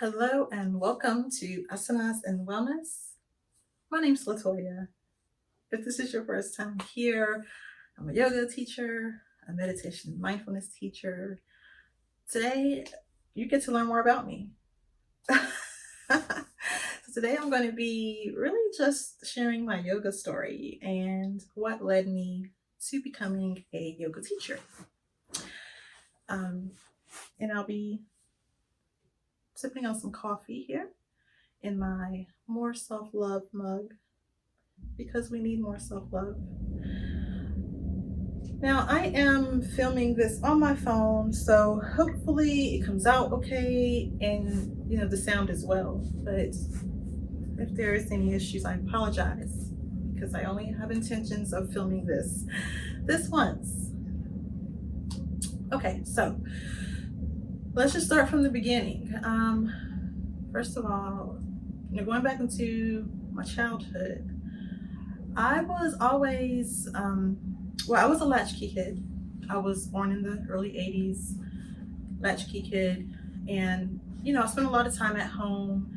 Hello and welcome to Asanas and Wellness. My name's Latoya. If this is your first time here, I'm a yoga teacher, a meditation and mindfulness teacher. Today, you get to learn more about me. So today I'm going to be really just sharing my yoga story and what led me to becoming a yoga teacher. And I'll be sipping on some coffee here in my More Self-Love mug because we need more self-love. Now I am filming this on my phone, so hopefully it comes out okay and the sound as well. But if there is any issues, I apologize because I only have intentions of filming this once. Okay, so let's just start from the beginning. First of all, going back into my childhood, I was always, I was a latchkey kid. I was born in the early 80s, latchkey kid. And, I spent a lot of time at home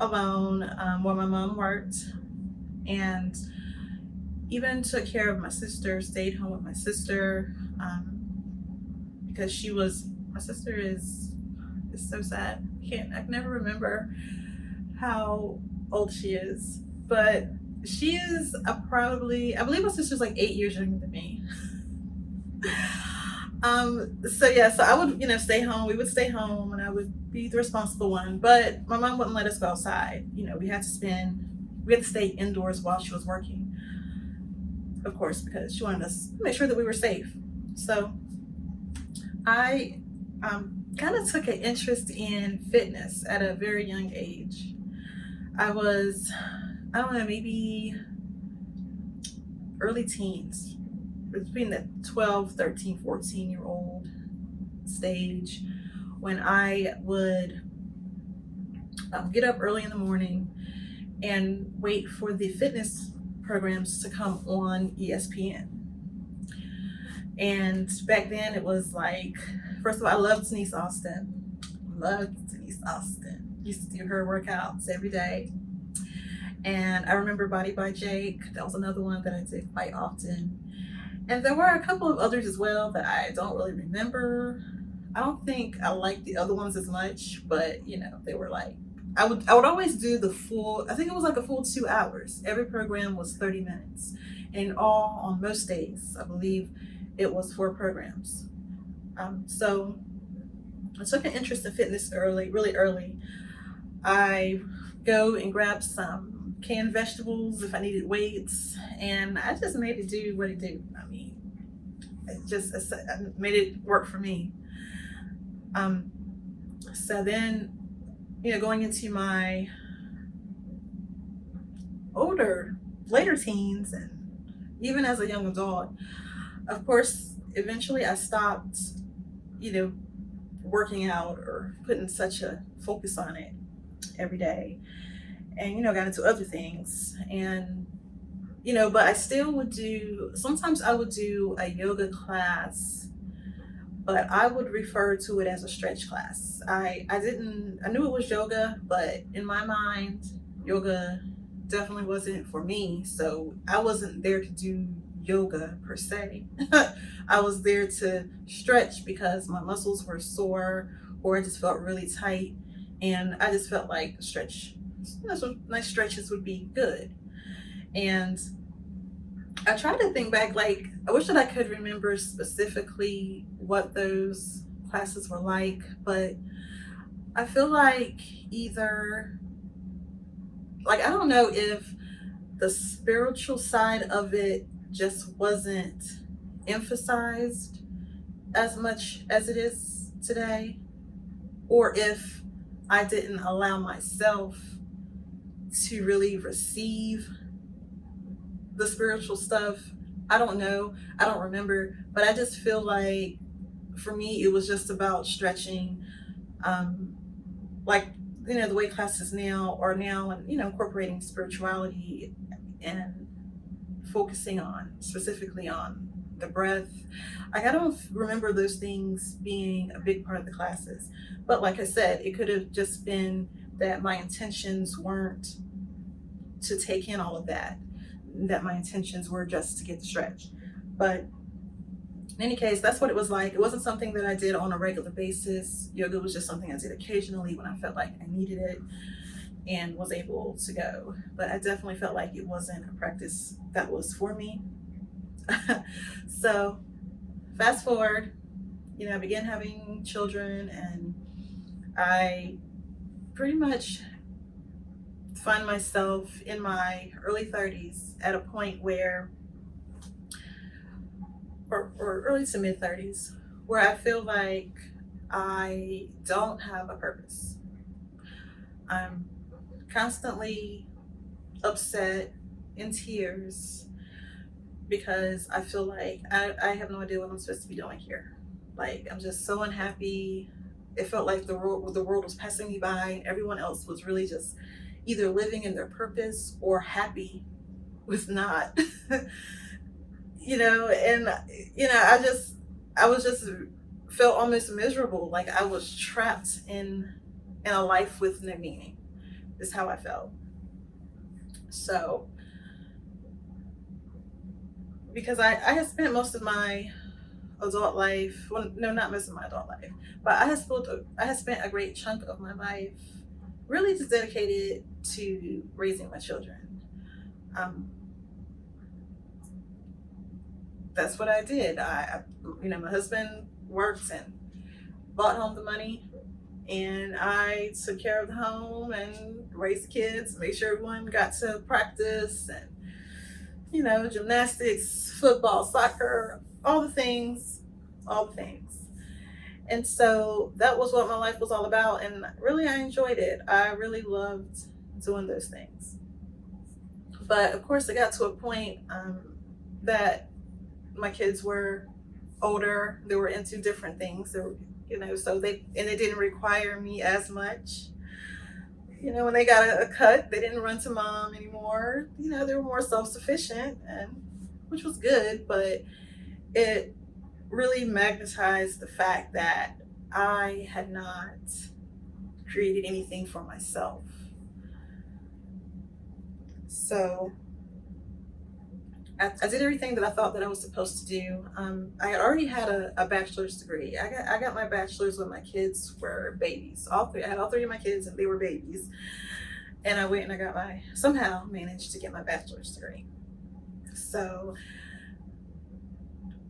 alone while my mom worked. And even took care of my sister, stayed home with my sister because my sister is so sad. I can never remember how old she is, but she is I believe my sister's like 8 years younger than me. So I would, stay home. We would stay home and I would be the responsible one, but my mom wouldn't let us go outside. We had to stay indoors while she was working, of course, because she wanted us to make sure that we were safe. So I kind of took an interest in fitness at a very young age. I was, I don't know, maybe early teens, between the 12, 13, 14-year-old stage, when I would get up early in the morning and wait for the fitness programs to come on ESPN. And back then it was like, first of all, I loved Denise Austin. Used to do her workouts every day. And I remember Body by Jake. That was another one that I did quite often. And there were a couple of others as well that I don't really remember. I don't think I liked the other ones as much, but they were like, I would always do the full, I think it was like a full 2 hours. Every program was 30 minutes. And all on most days, I believe it was 4 programs. So I took an interest in fitness really early. I go and grab some canned vegetables if I needed weights, and I just made it do what it do. I mean, I made it work for me. So then, going into my later teens, and even as a young adult, of course, eventually I stopped, working out or putting such a focus on it every day, and got into other things. And but I still would sometimes I would do a yoga class, but I would refer to it as a stretch class. I knew it was yoga, but in my mind, yoga definitely wasn't for me. So I wasn't there to do yoga per se. I was there to stretch because my muscles were sore or I just felt really tight, and I just felt like some nice stretches would be good. And I try to think back, like, I wish that I could remember specifically what those classes were like, but I feel like I don't know if the spiritual side of it just wasn't emphasized as much as it is today, or if I didn't allow myself to really receive the spiritual stuff. I don't know. I don't remember, but I just feel like for me, it was just about stretching. Like, the way classes now are now, and, incorporating spirituality and focusing specifically on the breath. Like, I don't remember those things being a big part of the classes. But like I said, it could have just been that my intentions weren't to take in all of that, that my intentions were just to get the stretch. But in any case, that's what it was like. It wasn't something that I did on a regular basis. Yoga was just something I did occasionally when I felt like I needed it and was able to go. But I definitely felt like it wasn't a practice that was for me. So fast forward, I began having children, and I pretty much find myself in my early 30s at a point where, or early to mid 30s, where I feel like I don't have a purpose. I'm constantly upset, in tears, because I feel like I have no idea what I'm supposed to be doing here. Like, I'm just so unhappy. It felt like the world was passing me by, and everyone else was really just either living in their purpose or happy with not. And I was just felt almost miserable, like I was trapped in a life with no meaning, is how I felt. So because I had spent most of my adult life, well, no, not most of my adult life, but I had spent a great chunk of my life really just dedicated to raising my children. um, that's what I did. My husband worked and brought home the money, and I took care of the home and raised the kids, made sure everyone got to practice, and gymnastics, football, soccer, all the things. And so that was what my life was all about, and really I enjoyed it. I really loved doing those things. But of course, it got to a point that my kids were older. They were into different things. They were, so it didn't require me as much. When they got a cut, they didn't run to mom anymore. They were more self-sufficient, and which was good, but it really magnetized the fact that I had not created anything for myself. So I did everything that I thought that I was supposed to do. I had already had a bachelor's degree. I got my bachelor's when my kids were babies. All three. I had all three of my kids, and they were babies. And I went and somehow managed to get my bachelor's degree. So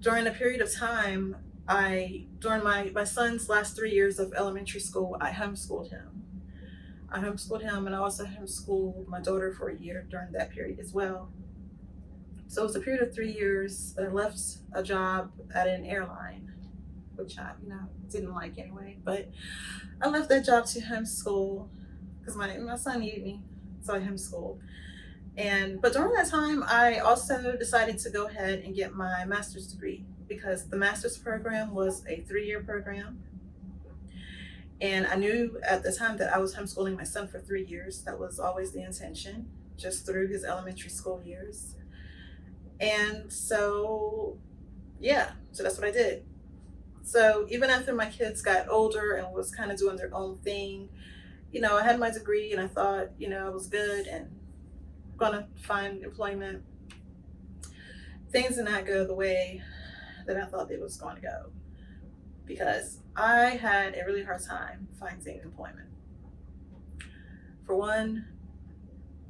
during a period of time, during my son's last 3 years of elementary school, I homeschooled him. And I also homeschooled my daughter for a year during that period as well. So it was a period of 3 years that I left a job at an airline, which I, didn't like anyway. But I left that job to homeschool because my son needed me, so I homeschooled. But during that time, I also decided to go ahead and get my master's degree, because the master's program was a 3-year program. And I knew at the time that I was homeschooling my son for 3 years. That was always the intention, just through his elementary school years. And so, yeah, so that's what I did. So even after my kids got older and was kind of doing their own thing, I had my degree, and I thought, I was good and gonna find employment. Things did not go the way that I thought they was going to go, because I had a really hard time finding employment. For one,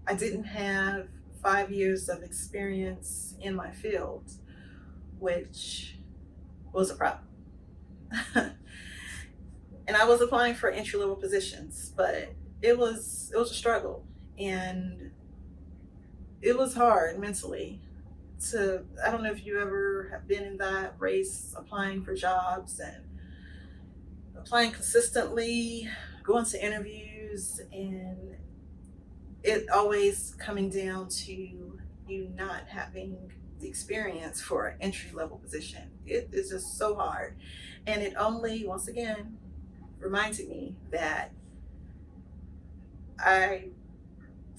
I didn't have 5 years of experience in my field, which was a problem. And I was applying for entry-level positions, but it was a struggle, and it was hard mentally. I don't know if you ever have been in that race, applying for jobs and applying consistently, going to interviews, and it always coming down to you not having the experience for an entry level position. It is just so hard. And it only, once again, reminded me that I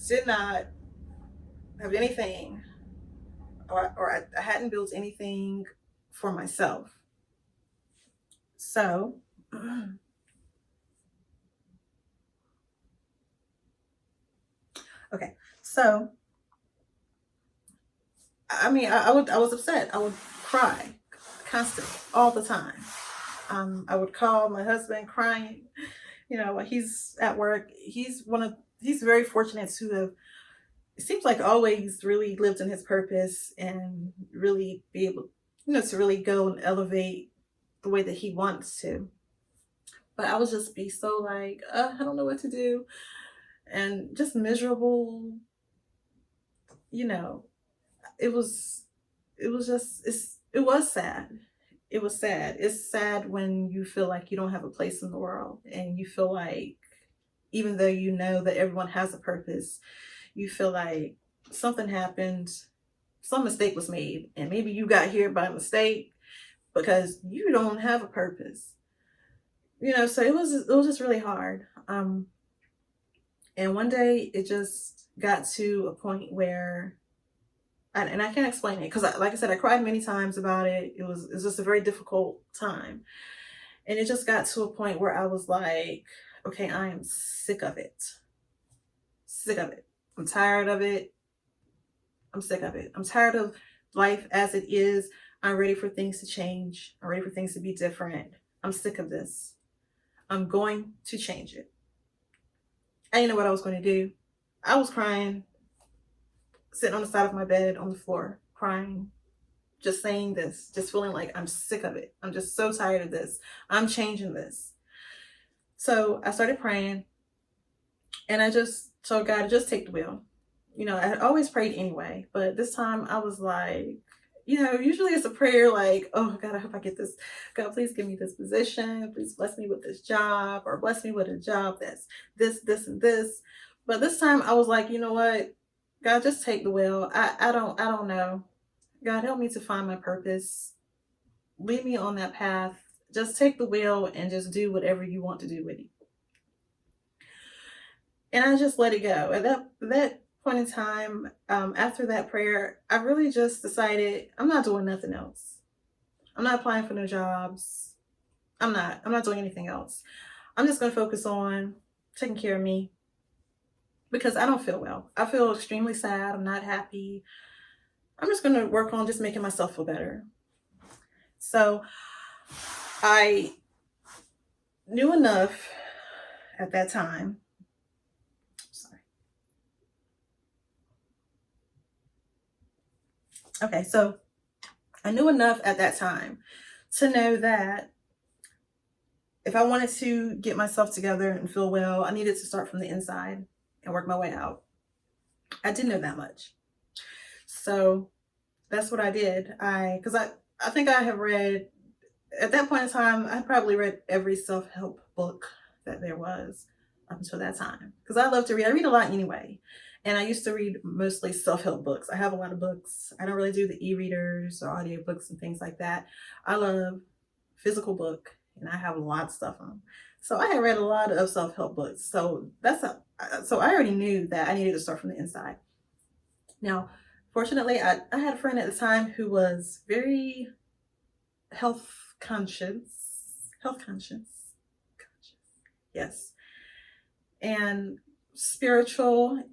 did not have anything, or I hadn't built anything for myself. So, okay. So, I mean, I was upset. I would cry constantly, all the time. I would call my husband crying, when he's at work. He's very fortunate to have, it seems like, always really lived in his purpose and really be able, to really go and elevate the way that he wants to. But I would just be so like, I don't know what to do, and just miserable. You know, it was, it was sad. It was sad. It's sad when you feel like you don't have a place in the world, and you feel like, even though you know that everyone has a purpose, you feel like something happened, some mistake was made, and maybe you got here by mistake because you don't have a purpose. So it was just really hard. And one day it just got to a point where, and I can't explain it because, like I said, I cried many times about it. It was just a very difficult time, and it just got to a point where I was like, okay, I am sick of it. Sick of it. I'm tired of it. I'm sick of it. I'm tired of life as it is. I'm ready for things to change. I'm ready for things to be different. I'm sick of this. I'm going to change it. I didn't know what I was going to do. I was crying, sitting on the side of my bed on the floor, crying, just saying this, just feeling like I'm sick of it. I'm just so tired of this. I'm changing this. So I started praying, and I just told God to just take the wheel. I had always prayed anyway, but this time I was like, usually it's a prayer like, oh God, I hope I get this. God, please give me this position. Please bless me with this job, or bless me with a job that's this, and this. But this time I was like, you know what? God, just take the wheel. I don't know. God, help me to find my purpose. Lead me on that path. Just take the wheel and just do whatever you want to do with it. And I just let it go. At that point in time, after that prayer, I really just decided I'm not doing nothing else. I'm not applying for no jobs. I'm not doing anything else. I'm just going to focus on taking care of me, because I don't feel well. I feel extremely sad. I'm not happy. I'm just going to work on just making myself feel better. So I knew enough at that time. Sorry. Okay, so I knew enough at that time to know that if I wanted to get myself together and feel well, I needed to start from the inside and work my way out. I didn't know that much. So that's what I did. Because I think I have read, at that point in time, I probably read every self-help book that there was up until that time. Because I love to read. I read a lot anyway. And I used to read mostly self-help books. I have a lot of books. I don't really do the e-readers or audiobooks and things like that. I love physical book, and I have a lot of stuff on them. So I had read a lot of self-help books. So so I already knew that I needed to start from the inside. Now, fortunately, I had a friend at the time who was very health conscious. Health conscious. Yes. And spiritual.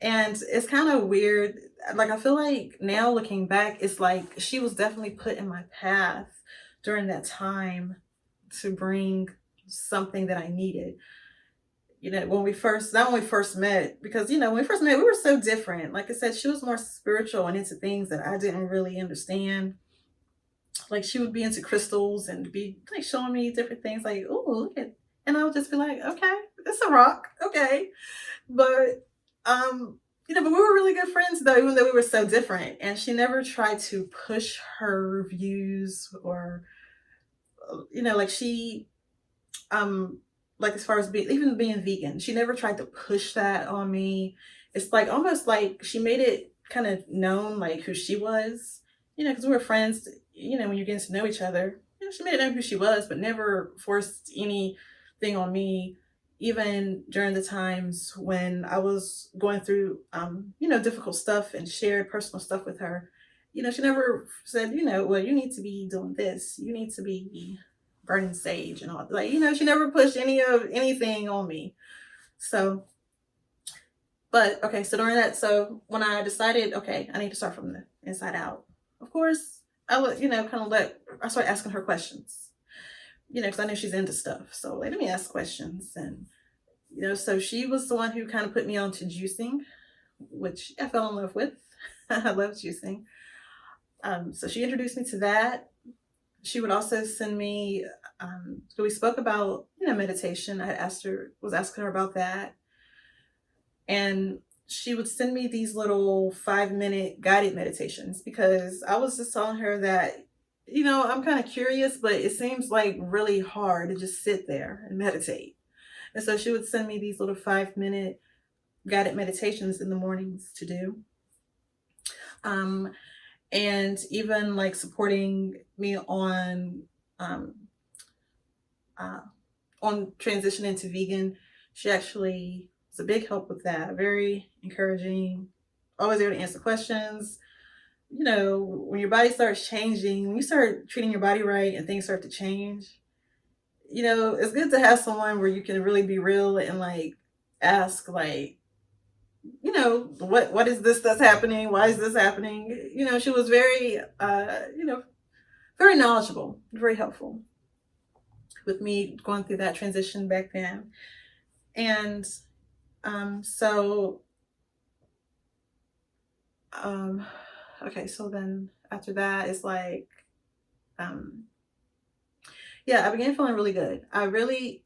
And it's kind of weird. Like, I feel like now looking back, it's like she was definitely put in my path during that time to bring something that I needed. When we first, not when we first met, because, when we first met, we were so different. Like I said, she was more spiritual and into things that I didn't really understand. Like, she would be into crystals and be like showing me different things, like, oh, look at, and I would just be like, okay, it's a rock. Okay. But, but we were really good friends though, even though we were so different. And she never tried to push her views, or, like she, like, as far as even being vegan, she never tried to push that on me. It's like almost like she made it kind of known, like, who she was, because we were friends, when you're getting to know each other, she made it known who she was, but never forced anything on me, even during the times when I was going through, difficult stuff, and shared personal stuff with her. She never said, well, you need to be doing this. You need to be burning sage and all. Like, she never pushed anything on me. So, but okay, so during that, so when I decided, okay, I need to start from the inside out, of course, I would, I started asking her questions, because I know she's into stuff. So let me ask questions. And, so she was the one who kind of put me on to juicing, which I fell in love with. I love juicing. So she introduced me to that. She would also send me, so we spoke about, meditation. Was asking her about that. And she would send me these little 5-minute guided meditations because I was just telling her that, I'm kind of curious, but it seems like really hard to just sit there and meditate. And so she would send me these little 5-minute guided meditations in the mornings to do. And even like supporting me on transitioning to vegan. She actually was a big help with that. Very encouraging, always there to answer questions. When your body starts changing, when you start treating your body right and things start to change, it's good to have someone where you can really be real and like ask like, what is this that's happening? Why is this happening? She was very, very knowledgeable, very helpful with me going through that transition back then. And okay, so then after that, it's like, yeah, I began feeling really good. I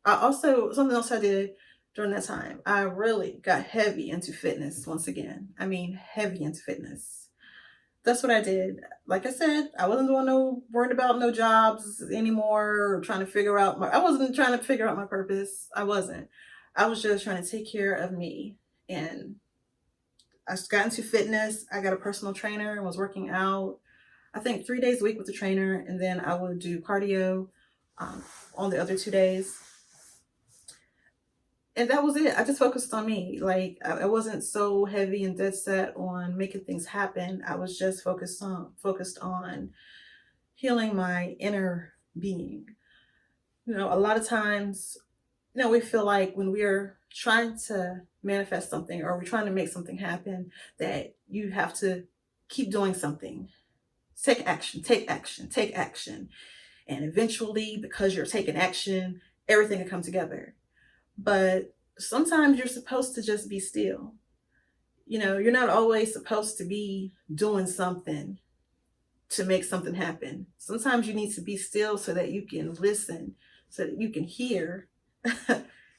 also, something else I did during that time, I really got heavy into fitness once again. I mean, heavy into fitness. That's what I did. Like I said, I wasn't worried about no jobs anymore, or trying to figure out I wasn't trying to figure out my purpose. I wasn't. I was just trying to take care of me. And I got into fitness. I got a personal trainer and was working out, I think 3 days a week with the trainer. And then I would do cardio on the other 2 days. And that was it. I just focused on me. Like I wasn't so heavy and dead set on making things happen. I was just focused on healing my inner being. A lot of times, we feel like when we're trying to manifest something or we're trying to make something happen, that you have to keep doing something. Take action, take action, take action. And eventually, because you're taking action, everything will come together. But sometimes you're supposed to just be still. You're not always supposed to be doing something to make something happen. Sometimes you need to be still so that you can listen, so that you can hear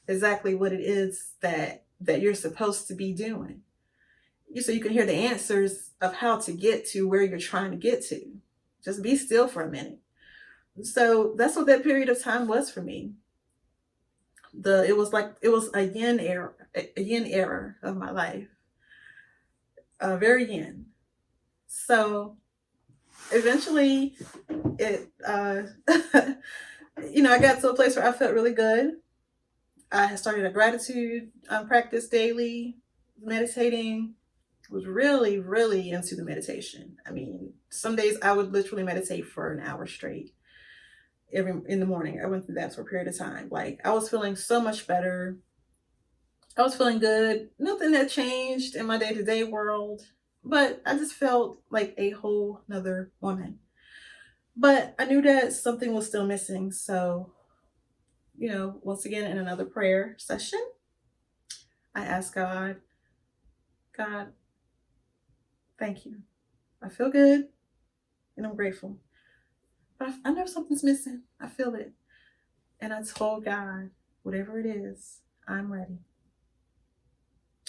exactly what it is that you're supposed to be doing. So you can hear the answers of how to get to where you're trying to get to. Just be still for a minute. So that's what that period of time was for me. It was a yin era of my life, very yin. So eventually, I got to a place where I felt really good. I had started a gratitude practice daily, meditating. Was really, really into the meditation. I mean, some days I would literally meditate for an hour straight. In the morning, I went through that for a period of time. Like I was feeling so much better. I was feeling good. Nothing had changed in my day-to-day world, but I just felt like a whole nother woman. But I knew that something was still missing. So, once again, in another prayer session, I asked God, thank you. I feel good and I'm grateful. But I know something's missing. I feel it. And I told God, whatever it is, I'm ready.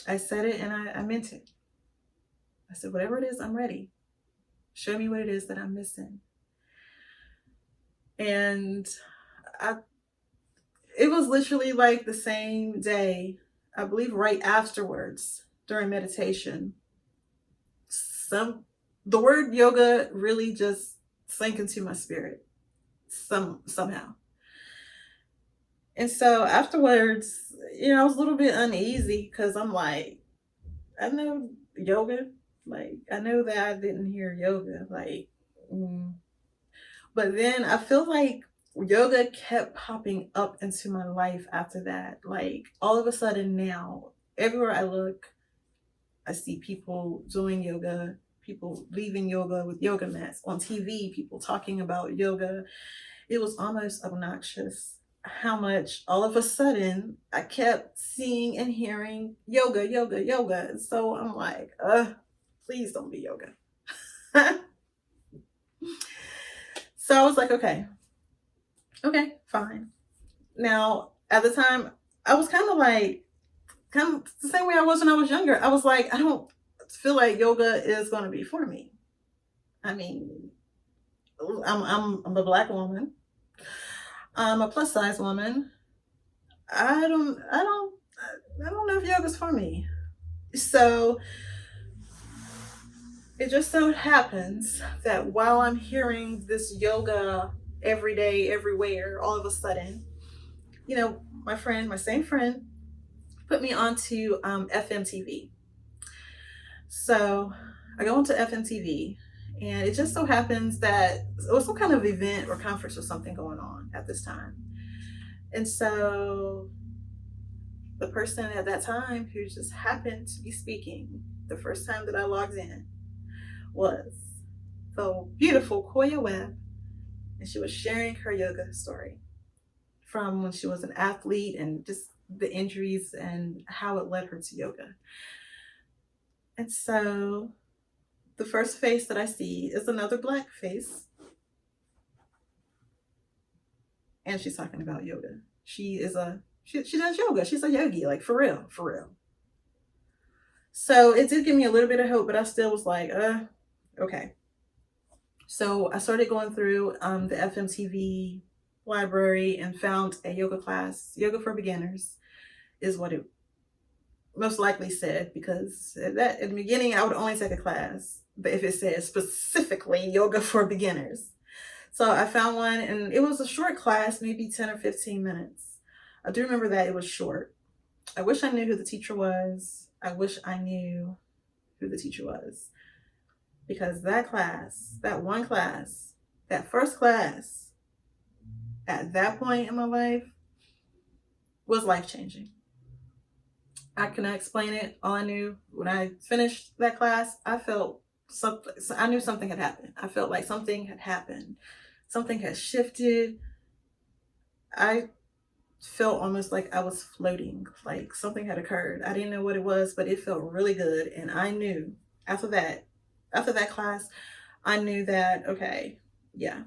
I said it and I meant it. I said, whatever it is, I'm ready. Show me what it is that I'm missing. And it was literally like the same day, I believe right afterwards, during meditation, the word yoga really just sank into my spirit somehow. And so afterwards, I was a little bit uneasy because I'm like, I know yoga, Like, I know that I didn't hear yoga. Like, but then I feel like yoga kept popping up into my life after that. Like, all of a sudden now, everywhere I look, I see people doing yoga, people leaving yoga with yoga mats on TV, people talking about yoga. It was almost obnoxious how much all of a sudden I kept seeing and hearing yoga, yoga, yoga. And so I'm like, please don't be yoga. So I was like, okay, fine. Now, at the time, I was kind of the same way I was when I was younger. I was like, I don't feel like yoga is going to be for me. I mean, I'm a black woman. I'm a plus size woman. I don't I don't I don't know if yoga's for me. So it just so happens that while I'm hearing this yoga every day, everywhere, all of a sudden, my same friend, put me onto FMTV. So I go into FMTV, and it just so happens that it was some kind of event or conference or something going on at this time. And so the person at that time who just happened to be speaking the first time that I logged in was the beautiful Koya Webb, and she was sharing her yoga story from when she was an athlete and just the injuries and how it led her to yoga. And so the first face that I see is another black face, and she's talking about yoga. She does yoga. She's a yogi, like for real, for real. So it did give me a little bit of hope, but I still was like, okay. So I started going through the FMTV library and found a yoga class. Yoga for beginners is what it most likely said, because at the beginning I would only take a class, but if it says specifically yoga for beginners. So I found one, and it was a short class, maybe 10 or 15 minutes. I do remember that it was short. I wish I knew who the teacher was. I wish I knew who the teacher was. Because that class, that one class, that first class, at that point in my life, was life-changing. I cannot explain it. All I knew when I finished that class, I felt something. I knew something had happened. I felt like something had happened. Something had shifted. I felt almost like I was floating, like something had occurred. I didn't know what it was, but it felt really good. And I knew after that class, I knew that, okay, yeah,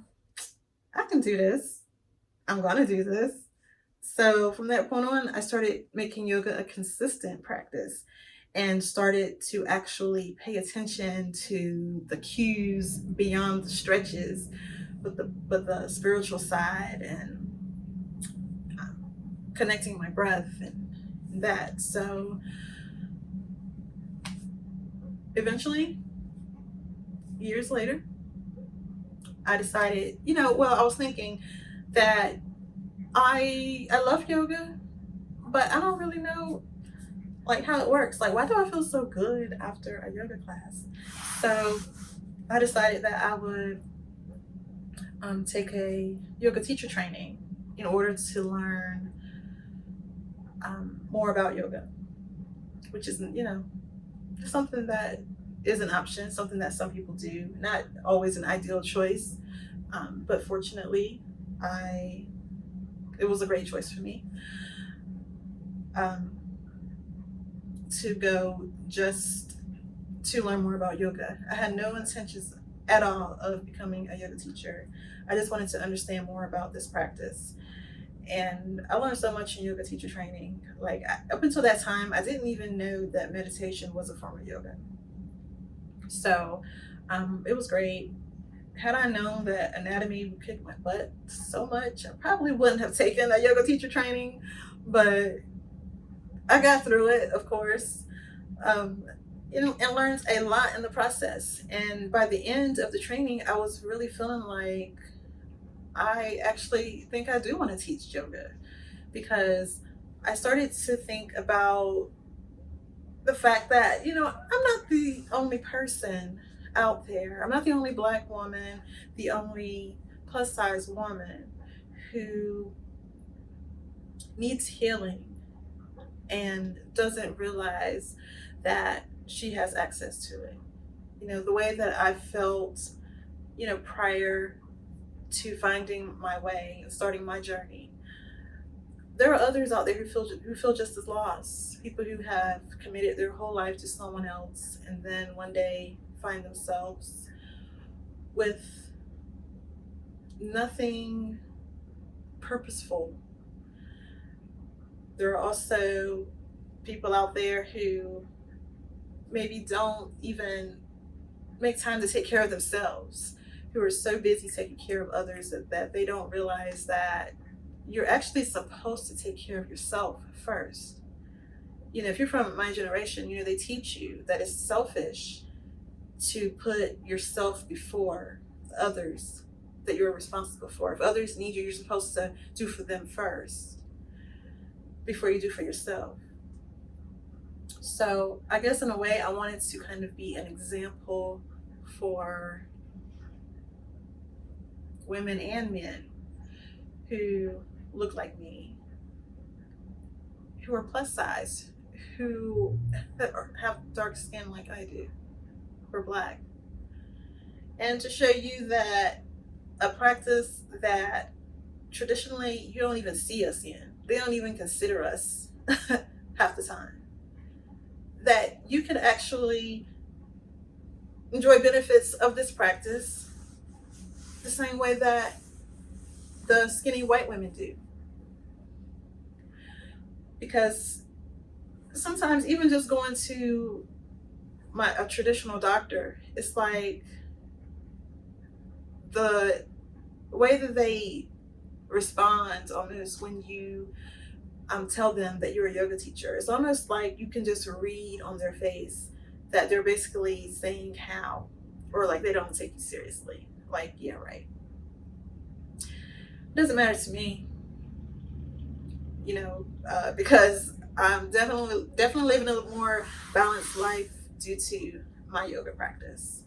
I can do this. I'm going to do this. So from that point on, I started making yoga a consistent practice and started to actually pay attention to the cues beyond the stretches, but the spiritual side, and connecting my breath and that. So eventually, years later, I decided, I was thinking that I love yoga, but I don't really know like how it works. Like, why do I feel so good after a yoga class? So I decided that I would take a yoga teacher training in order to learn more about yoga, which is, something that is an option, something that some people do, not always an ideal choice, but fortunately, it was a great choice for me to go just to learn more about yoga. I had no intentions at all of becoming a yoga teacher. I just wanted to understand more about this practice. And I learned so much in yoga teacher training. Like, up until that time, I didn't even know that meditation was a form of yoga. So it was great. Had I known that anatomy would kick my butt so much, I probably wouldn't have taken a yoga teacher training, but I got through it, of course, and learned a lot in the process. And by the end of the training, I was really feeling like I actually think I do want to teach yoga, because I started to think about the fact that, I'm not the only person out there. I'm not the only Black woman, the only plus size woman who needs healing and doesn't realize that she has access to it. The way that I felt, prior to finding my way and starting my journey, there are others out there who feel just as lost. People who have committed their whole life to someone else and then one day find themselves with nothing purposeful. There are also people out there who maybe don't even make time to take care of themselves, who are so busy taking care of others that they don't realize that you're actually supposed to take care of yourself first. If you're from my generation, they teach you that it's selfish to put yourself before others that you're responsible for. If others need you, you're supposed to do for them first before you do for yourself. So I guess in a way, I wanted to kind of be an example for women and men who look like me, who are plus size, who have dark skin like I do, who are Black. And to show you that a practice that traditionally you don't even see us in, they don't even consider us half the time, that you can actually enjoy benefits of this practice the same way that the skinny white women do. Because sometimes even just going to a traditional doctor, it's like the way that they respond almost when you tell them that you're a yoga teacher, it's almost like you can just read on their face that they're basically saying how, or like they don't take you seriously. Like, yeah, right. It doesn't matter to me, because I'm definitely living a more balanced life due to my yoga practice.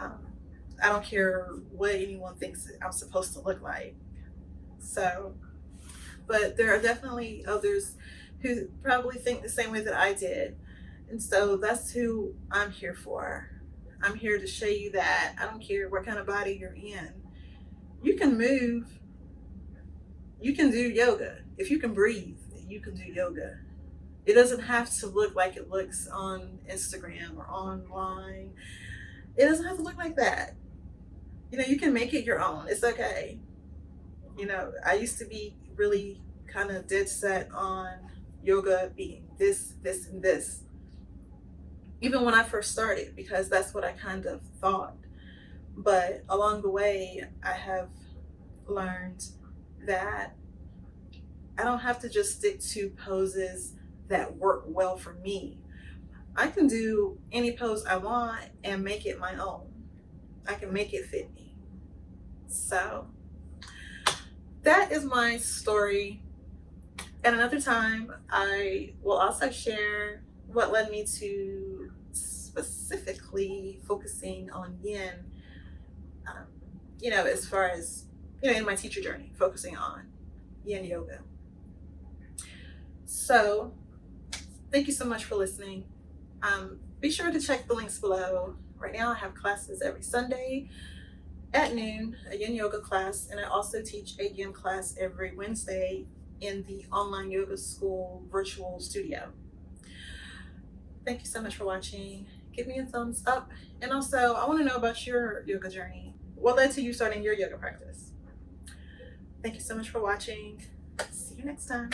I don't care what anyone thinks I'm supposed to look like. So, but there are definitely others who probably think the same way that I did. And so that's who I'm here for. I'm here to show you that I don't care what kind of body you're in. You can move. You can do yoga. If you can breathe, you can do yoga. It doesn't have to look like it looks on Instagram or online. It doesn't have to look like that. You can make it your own. It's okay. I used to be really kind of dead set on yoga being this, this, and this. Even when I first started, because that's what I kind of thought. But along the way, I have learned that I don't have to just stick to poses that work well for me. I can do any pose I want and make it my own. I can make it fit me. So that is my story. At another time, I will also share what led me to specifically focusing on yin, as far as, in my teacher journey, focusing on yin yoga. So thank you so much for listening. Be sure to check the links below. Right now I have classes every Sunday at noon, a yin yoga class, and I also teach a yin class every Wednesday in the online yoga school virtual studio. Thank you so much for watching. Give me a thumbs up. And also, I want to know about your yoga journey. What led to you starting your yoga practice? Thank you so much for watching. See you next time.